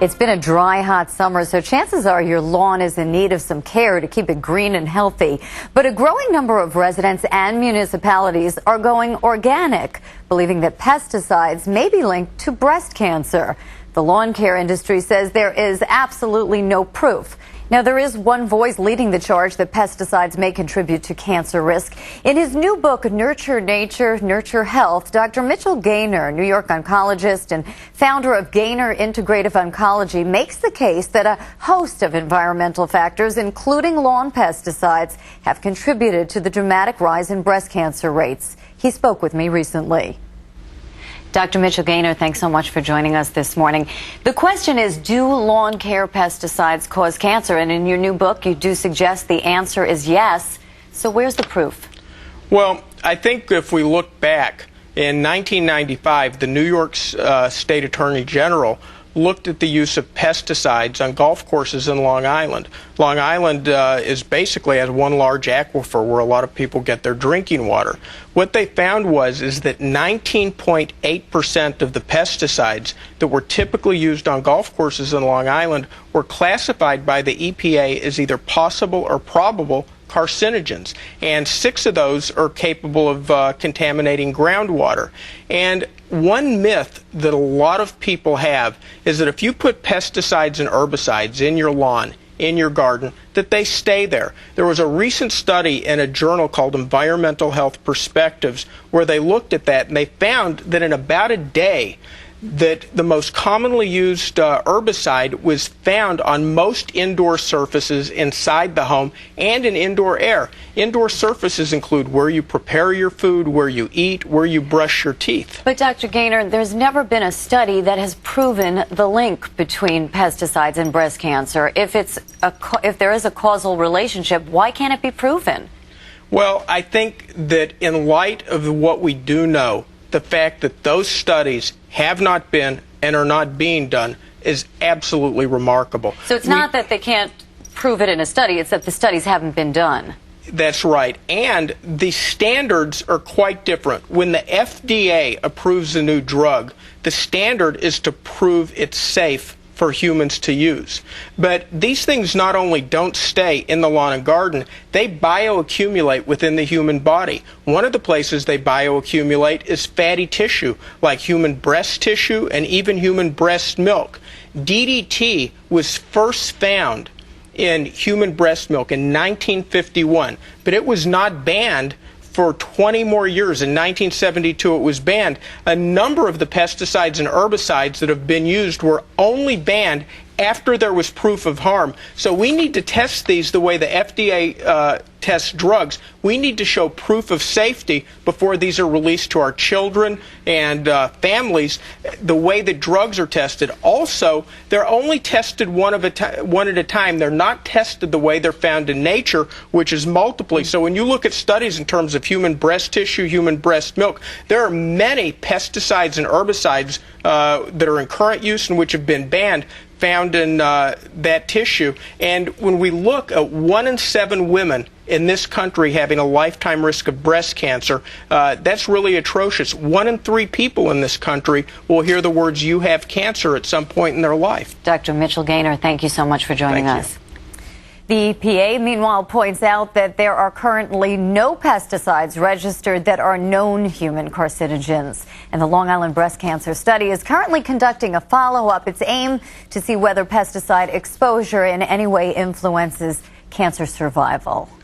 It's been a dry, hot summer, so chances are your lawn is in need of some care to keep it green and healthy. But a growing number of residents and municipalities are going organic, believing that pesticides may be linked to breast cancer. The lawn care industry says there is absolutely no proof. Now, there is one voice leading the charge that pesticides may contribute to cancer risk. In his new book, Nurture Nature, Nurture Health, Dr. Mitchell Gaynor, New York oncologist and founder of Gaynor Integrative Oncology, makes the case that a host of environmental factors, including lawn pesticides, have contributed to the dramatic rise in breast cancer rates. He spoke with me recently. Dr. Mitchell Gaynor, thanks so much for joining us this morning. The question is, do lawn care pesticides cause cancer? And in your new book, you do suggest the answer is yes. So where's the proof? Well, I think if we look back, in 1995, the New York State Attorney General looked at the use of pesticides on golf courses in Long Island. Long Island is basically has one large aquifer where a lot of people get their drinking water. What they found is that 19.8% of the pesticides that were typically used on golf courses in Long Island were classified by the EPA as either possible or probable carcinogens, and 6 of those are capable of contaminating groundwater. And one myth that a lot of people have is that if you put pesticides and herbicides in your lawn, in your garden, that they stay there. There was a recent study in a journal called Environmental Health Perspectives where they looked at that, and they found that in about a day that the most commonly used herbicide was found on most indoor surfaces inside the home and in indoor air. Indoor surfaces include where you prepare your food, where you eat, where you brush your teeth. But Dr. Gaynor, there's never been a study that has proven the link between pesticides and breast cancer. If there is a causal relationship, why can't it be proven? Well, I think that in light of what we do know, the fact that those studies have not been and are not being done is absolutely remarkable. So it's not that they can't prove it in a study, it's that the studies haven't been done. That's right. And the standards are quite different. When the FDA approves a new drug, the standard is to prove it's safe for humans to use. But these things not only don't stay in the lawn and garden, they bioaccumulate within the human body. One of the places they bioaccumulate is fatty tissue, like human breast tissue and even human breast milk. DDT was first found in human breast milk in 1951, but it was not banned for 20 more years. In 1972, it was banned. A number of the pesticides and herbicides that have been used were only banned after there was proof of harm. So we need to test these the way the FDA tests drugs. We need to show proof of safety before these are released to our children and families, the way that drugs are tested. Also, they're only tested one at a time. They're not tested the way they're found in nature, which is multiply. So when you look at studies in terms of human breast tissue, human breast milk, there are many pesticides and herbicides that are in current use and which have been banned found in that tissue. And when we look at 1 in 7 women in this country having a lifetime risk of breast cancer, that's really atrocious. 1 in 3 people in this country will hear the words, "you have cancer," at some point in their life. Dr. Mitchell Gaynor, thank you so much for joining us. You. The EPA, meanwhile, points out that there are currently no pesticides registered that are known human carcinogens. And the Long Island Breast Cancer Study is currently conducting a follow-up. Its aim to see whether pesticide exposure in any way influences cancer survival.